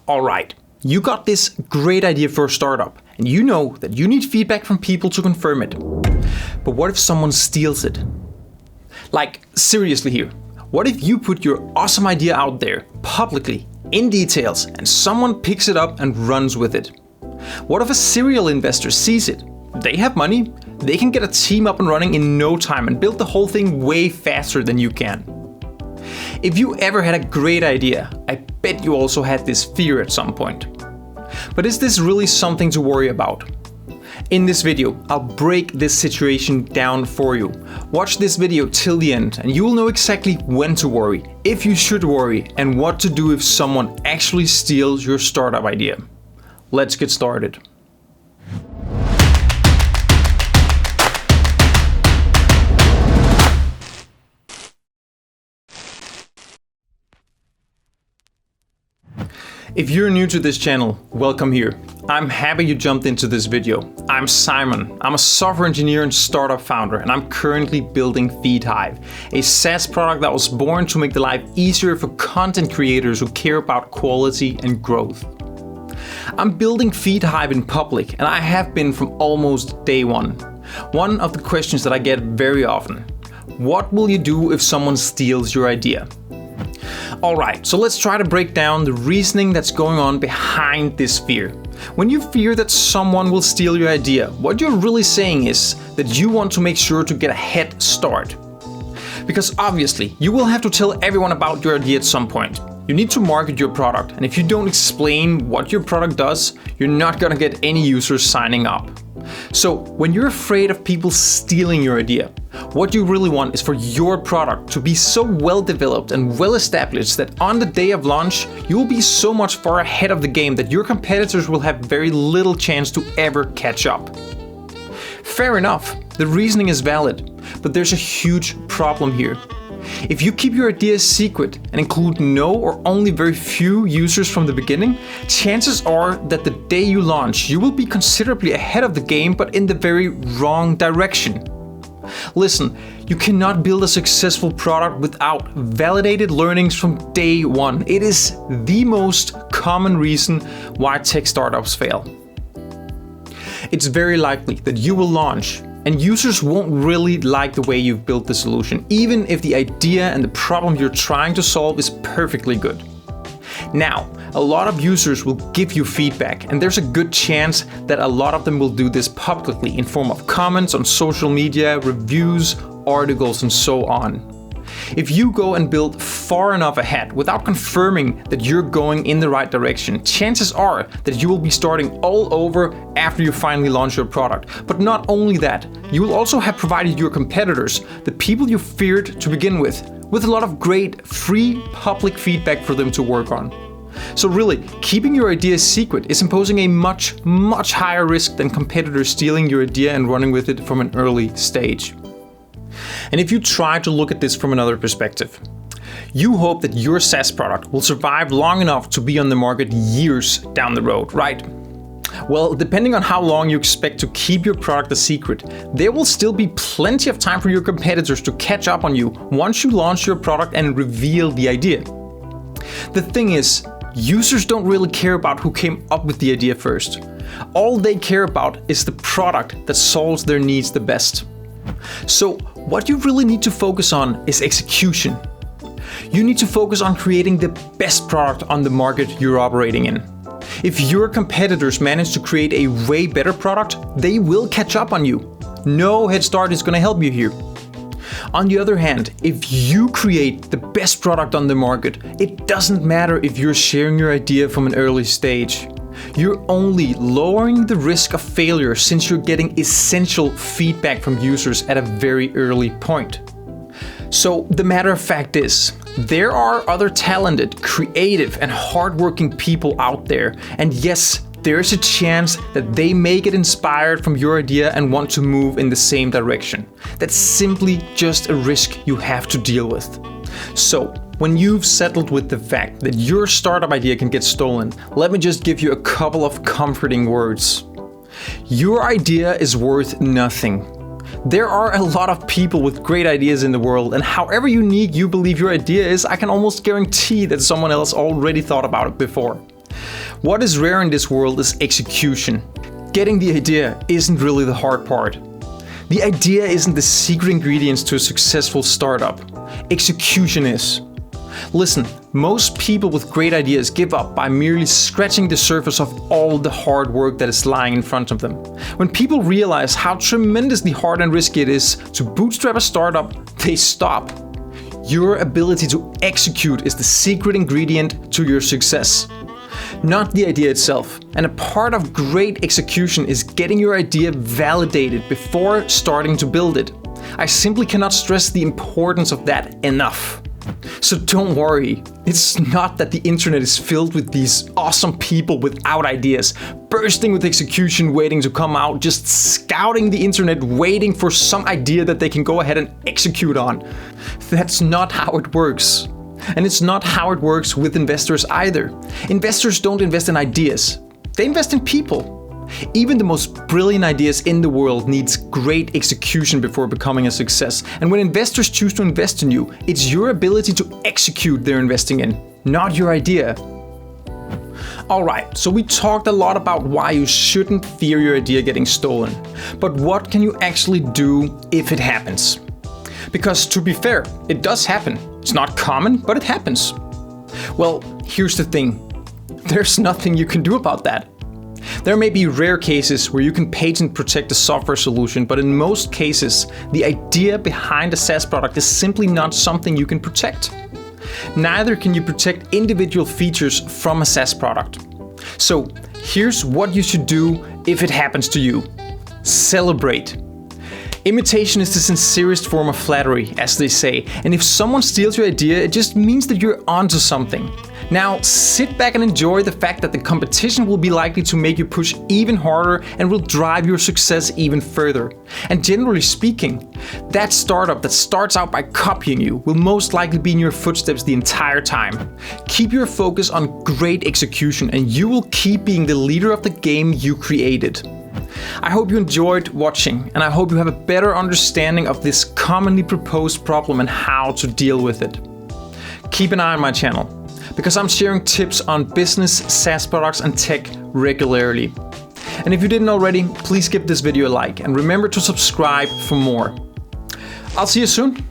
Alright, you got this great idea for a startup, and you know that you need feedback from people to confirm it. But what if someone steals it? Like, seriously here, what if you put your awesome idea out there, publicly, in details, and someone picks it up and runs with it? What if a serial investor sees it? They have money, they can get a team up and running in no time and build the whole thing way faster than you can. If you ever had a great idea, I bet you also had this fear at some point. But is this really something to worry about? In this video, I'll break this situation down for you. Watch this video till the end and you will know exactly when to worry, if you should worry, and what to do if someone actually steals your startup idea. Let's get started. If you're new to this channel, welcome here. I'm happy you jumped into this video. I'm Simon. I'm a software engineer and startup founder, and I'm currently building Feedhive, a SaaS product that was born to make the life easier for content creators who care about quality and growth. I'm building Feedhive in public, and I have been from almost day one. One of the questions that I get very often: what will you do if someone steals your idea? Alright, so let's try to break down the reasoning that's going on behind this fear. When you fear that someone will steal your idea, what you're really saying is that you want to make sure to get a head start. Because obviously, you will have to tell everyone about your idea at some point. You need to market your product, and if you don't explain what your product does, you're not gonna get any users signing up. So when you're afraid of people stealing your idea, what you really want is for your product to be so well developed and well established that on the day of launch, you will be so much far ahead of the game that your competitors will have very little chance to ever catch up. Fair enough, the reasoning is valid, but there's a huge problem here. If you keep your idea secret and include no or only very few users from the beginning, chances are that the day you launch, you will be considerably ahead of the game, but in the very wrong direction. Listen, you cannot build a successful product without validated learnings from day one. It is the most common reason why tech startups fail. It's very likely that you will launch and users won't really like the way you've built the solution, even if the idea and the problem you're trying to solve is perfectly good. Now, a lot of users will give you feedback, and there's a good chance that a lot of them will do this publicly in form of comments on social media, reviews, articles, and so on. If you go and build far enough ahead without confirming that you're going in the right direction, chances are that you will be starting all over after you finally launch your product. But not only that, you will also have provided your competitors, the people you feared to begin with a lot of great free public feedback for them to work on. So really, keeping your idea secret is imposing a much higher risk than competitors stealing your idea and running with it from an early stage. And if you try to look at this from another perspective, you hope that your SaaS product will survive long enough to be on the market years down the road, right? Well, depending on how long you expect to keep your product a secret, there will still be plenty of time for your competitors to catch up on you once you launch your product and reveal the idea. The thing is, users don't really care about who came up with the idea first. All they care about is the product that solves their needs the best. So what you really need to focus on is execution. You need to focus on creating the best product on the market you're operating in. If your competitors manage to create a way better product, they will catch up on you. No head start is going to help you here. On the other hand, if you create the best product on the market, it doesn't matter if you're sharing your idea from an early stage. You're only lowering the risk of failure since you're getting essential feedback from users at a very early point. So the matter of fact is, there are other talented, creative, and hardworking people out there, and yes, there's a chance that they may get inspired from your idea and want to move in the same direction. That's simply just a risk you have to deal with. So, when you've settled with the fact that your startup idea can get stolen, let me just give you a couple of comforting words. Your idea is worth nothing. There are a lot of people with great ideas in the world, and however unique you believe your idea is, I can almost guarantee that someone else already thought about it before. What is rare in this world is execution. Getting the idea isn't really the hard part. The idea isn't the secret ingredients to a successful startup. Execution is. Listen, most people with great ideas give up by merely scratching the surface of all the hard work that is lying in front of them. When people realize how tremendously hard and risky it is to bootstrap a startup, they stop. Your ability to execute is the secret ingredient to your success, not the idea itself. And a part of great execution is getting your idea validated before starting to build it. I simply cannot stress the importance of that enough. So don't worry, it's not that the internet is filled with these awesome people without ideas, bursting with execution waiting to come out, just scouting the internet waiting for some idea that they can go ahead and execute on. That's not how it works. And it's not how it works with investors either. Investors don't invest in ideas, they invest in people. Even the most brilliant ideas in the world needs great execution before becoming a success. And when investors choose to invest in you, it's your ability to execute they're investing in, not your idea. Alright, so we talked a lot about why you shouldn't fear your idea getting stolen. But what can you actually do if it happens? Because to be fair, it does happen. It's not common, but it happens. Well, here's the thing. There's nothing you can do about that. There may be rare cases where you can patent protect a software solution, but in most cases, the idea behind a SaaS product is simply not something you can protect. Neither can you protect individual features from a SaaS product. So here's what you should do if it happens to you. Celebrate. Imitation is the sincerest form of flattery, as they say, and if someone steals your idea, it just means that you're onto something. Now, sit back and enjoy the fact that the competition will be likely to make you push even harder and will drive your success even further. And generally speaking, that startup that starts out by copying you will most likely be in your footsteps the entire time. Keep your focus on great execution and you will keep being the leader of the game you created. I hope you enjoyed watching, and I hope you have a better understanding of this commonly proposed problem and how to deal with it. Keep an eye on my channel, because I'm sharing tips on business, SaaS products and tech regularly. And if you didn't already, please give this video a like and remember to subscribe for more. I'll see you soon.